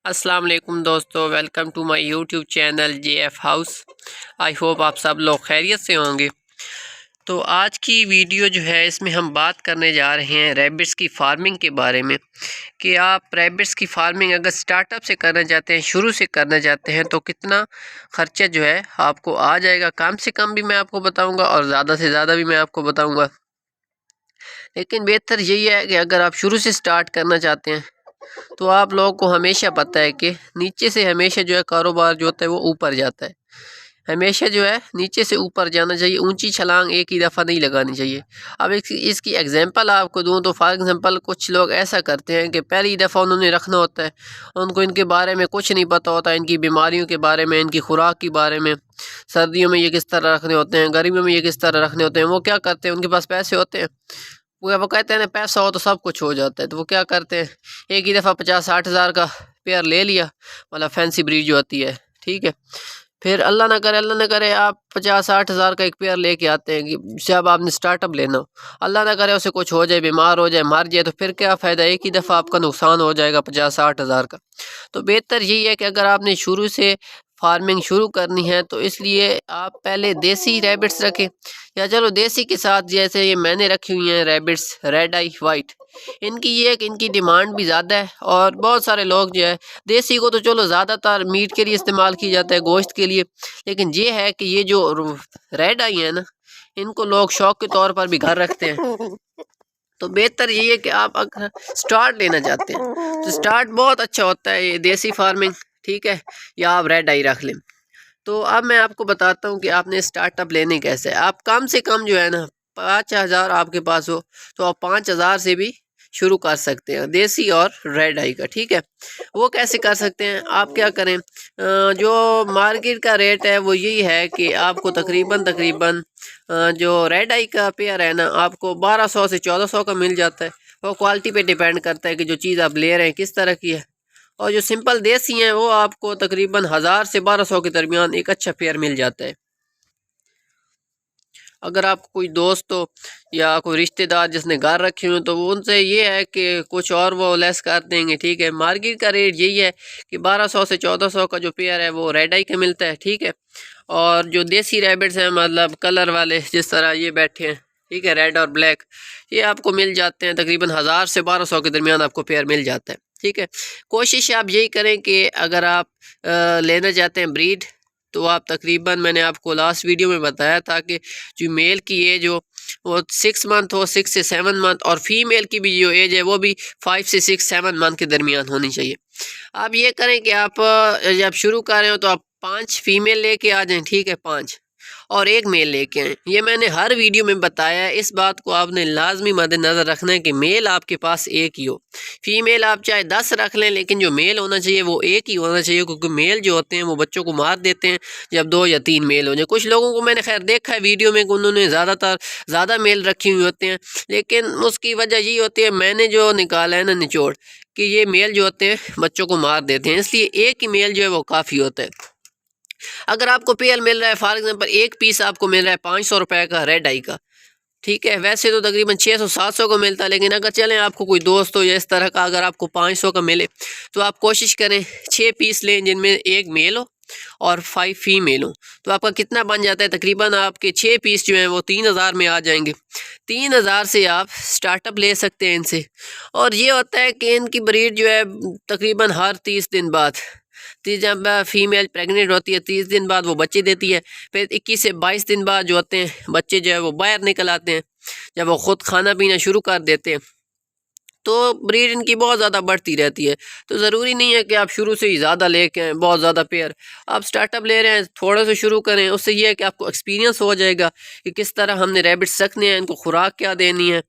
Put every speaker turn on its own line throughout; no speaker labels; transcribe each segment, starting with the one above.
अस्सलाम वालेकुम दोस्तों, welcome to my YouTube channel JF हाउस। आई होप आप सब लोग खैरियत से होंगे। तो आज की वीडियो जो है इसमें हम बात करने जा रहे हैं रैबिट्स की फार्मिंग के बारे में कि आप रैबिट्स की फार्मिंग अगर स्टार्टअप से करना चाहते हैं, शुरू से करना चाहते हैं तो कितना ख़र्चा जो है आपको आ जाएगा। कम से कम भी मैं आपको बताऊँगा और ज़्यादा से ज़्यादा भी मैं आपको बताऊँगा, लेकिन बेहतर यही है कि अगर आप शुरू से स्टार्ट करना चाहते हैं तो आप लोगों को हमेशा पता है कि नीचे से हमेशा जो है कारोबार जो होता है वो ऊपर जाता है। हमेशा जो है नीचे से ऊपर जाना चाहिए, ऊंची छलांग एक ही दफ़ा नहीं लगानी चाहिए। अब एक इसकी एग्जांपल आपको दूं तो फॉर एग्जांपल कुछ लोग ऐसा करते हैं कि पहली दफ़ा उन्होंने रखना होता है, उनको इनके बारे में कुछ नहीं पता होता, इनकी बीमारियों के बारे में, इनकी खुराक के बारे में, सर्दियों में ये किस तरह रखने होते हैं, गर्मियों में ये किस तरह रखने होते हैं। वो क्या करते हैं, उनके पास पैसे होते हैं, वो कहते हैं ना पैसा हो तो सब कुछ हो जाता है। तो वो क्या करते हैं, एक ही दफ़ा 50-60 हज़ार का पेयर ले लिया, मतलब फैंसी ब्रीड जो होती है, ठीक है। फिर अल्लाह ना करे आप 50-60 हज़ार का एक पेयर लेके आते हैं कि जब आपने स्टार्टअप लेना हो, अल्लाह ना करे उसे कुछ हो जाए, बीमार हो जाए, मर जाए, तो फिर क्या फ़ायदा। एक ही दफ़ा आपका नुकसान हो जाएगा 50-60 हज़ार का। तो बेहतर यही है कि अगर आपने शुरू से फार्मिंग शुरू करनी है तो इसलिए आप पहले देसी रैबिट्स रखें, या चलो देसी के साथ जैसे ये मैंने रखी हुई हैं रैबिट्स रेड आई वाइट। इनकी ये है कि इनकी डिमांड भी ज़्यादा है और बहुत सारे लोग जो है देसी को तो चलो ज़्यादातर मीट के लिए इस्तेमाल की जाता है, गोश्त के लिए, लेकिन ये है कि ये जो रेड आई है ना, इनको लोग शौक के तौर पर भी घर रखते हैं। तो बेहतर ये है कि आप अगर स्टार्ट लेना चाहते हैं तो स्टार्ट बहुत अच्छा होता है ये देसी फार्मिंग, ठीक है, या आप रेड आई रख लें। तो अब मैं आपको बताता हूँ कि आपने स्टार्टअप लेने कैसे। आप कम से कम जो है ना 5,000 आपके पास हो तो आप 5,000 से भी शुरू कर सकते हैं देसी और रेड आई का, ठीक है। वो कैसे कर सकते हैं, आप क्या करें, जो मार्केट का रेट है वो यही है कि आपको तकरीबन जो रेड आई का पेयर है ना आपको 1200 से 1400 का मिल जाता है। वो क्वालिटी पे डिपेंड करता है कि जो चीज़ आप ले रहे हैं किस तरह की है। और जो सिंपल देसी हैं वो आपको तकरीबन 1000 से 1200 के दरमियान एक अच्छा पेयर मिल जाता है। अगर आपको कोई दोस्त हो या कोई रिश्तेदार जिसने घर रखे हुए तो वो उनसे ये है कि कुछ और वो लेस कर देंगे, ठीक है। मार्केट का रेट यही है कि 1200 से 1400 का जो पेयर है वो रेड आई का मिलता है, ठीक है। और जो देसी रैबिट्स हैं मतलब कलर वाले जिस तरह ये बैठे हैं, ठीक है, रेड और ब्लैक, ये आपको मिल जाते हैं तकरीबन 1000 से 1200 के दरमियान आपको पेयर मिल जाता है, ठीक है। कोशिश आप यही करें कि अगर आप लेना चाहते हैं ब्रीड तो आप तकरीबन मैंने आपको लास्ट वीडियो में बताया था कि जो मेल की एज हो वो 6 मंथ हो, 6 से 7 मंथ, और फीमेल की भी जो एज है वो भी 5 से 6-7 मंथ के दरमियान होनी चाहिए। आप ये करें कि आप जब शुरू कर रहे हो तो आप 5 फीमेल लेके आ जाएं, ठीक है, 5 और एक मेल लेके आएँ। ये मैंने हर वीडियो में बताया है, इस बात को आपने लाजमी मद्देनज़र रखना है कि मेल आपके पास एक ही हो। फीमेल आप चाहे 10 रख लें लेकिन जो मेल होना चाहिए वो एक ही होना चाहिए, क्योंकि मेल जो होते हैं वो बच्चों को मार देते हैं जब 2 या 3 मेल हो जाए। कुछ लोगों को मैंने खैर देखा है वीडियो में कि उन्होंने ज़्यादा मेल रखी हुई होते हैं, लेकिन उसकी वजह यही होती है, मैंने जो निकाला है ना निचोड़, कि ये मेल जो होते हैं बच्चों को मार देते हैं, इसलिए एक ही मेल जो है वो काफ़ी होता है। अगर आपको पेयर मिल रहा है फॉर एग्जांपल एक पीस आपको मिल रहा है 500 रुपये का रेड आई का, ठीक है, वैसे तो तकरीबन 600-700 का मिलता है, लेकिन अगर चलें आपको कोई दोस्त हो या इस तरह का अगर आपको 500 का मिले तो आप कोशिश करें 6 पीस लें जिनमें एक मेल हो और 5 फीमेल हो। तो आपका कितना बन जाता है, तकरीबन आपके 6 पीस जो हैं वो 3000 में आ जाएंगे। 3000 से आप स्टार्टअप ले सकते हैं इनसे। और ये होता है कि इनकी ब्रीड जो है तकरीबन हर 30 दिन बाद, जब फीमेल प्रेग्नेंट होती है 30 दिन बाद वो बच्चे देती है, फिर 21 से 22 दिन बाद जो होते हैं बच्चे जो है वो बाहर निकल आते हैं जब वो ख़ुद खाना पीना शुरू कर देते हैं। तो ब्रीड इनकी बहुत ज़्यादा बढ़ती रहती है। तो ज़रूरी नहीं है कि आप शुरू से ही ज़्यादा लेके आएँ, बहुत ज़्यादा पेयर। आप स्टार्टअप ले रहे हैं थोड़े से शुरू करें, उससे ये है कि आपको एक्सपीरियंस हो जाएगा कि किस तरह हमने रैबिट्स रखने हैं, इनको खुराक क्या देनी है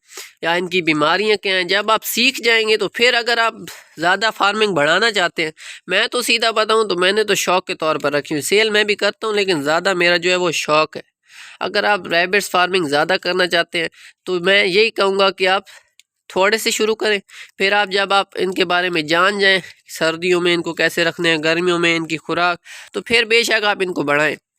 या इनकी बीमारियां क्या हैं। जब आप सीख जाएंगे तो फिर अगर आप ज़्यादा फार्मिंग बढ़ाना चाहते हैं, मैं तो सीधा बताऊँ तो मैंने तो शौक़ के तौर पर रखी हुई, सेल मैं भी करता हूँ लेकिन ज़्यादा मेरा जो है वो शौक़ है। अगर आप रैबिट्स फार्मिंग ज़्यादा करना चाहते हैं तो मैं यही कहूँगा कि आप थोड़े से शुरू करें, फिर आप जब आप इनके बारे में जान जाएं, सर्दियों में इनको कैसे रखने हैं, गर्मियों में इनकी खुराक, तो फिर बेशक आप इनको बढ़ाएं।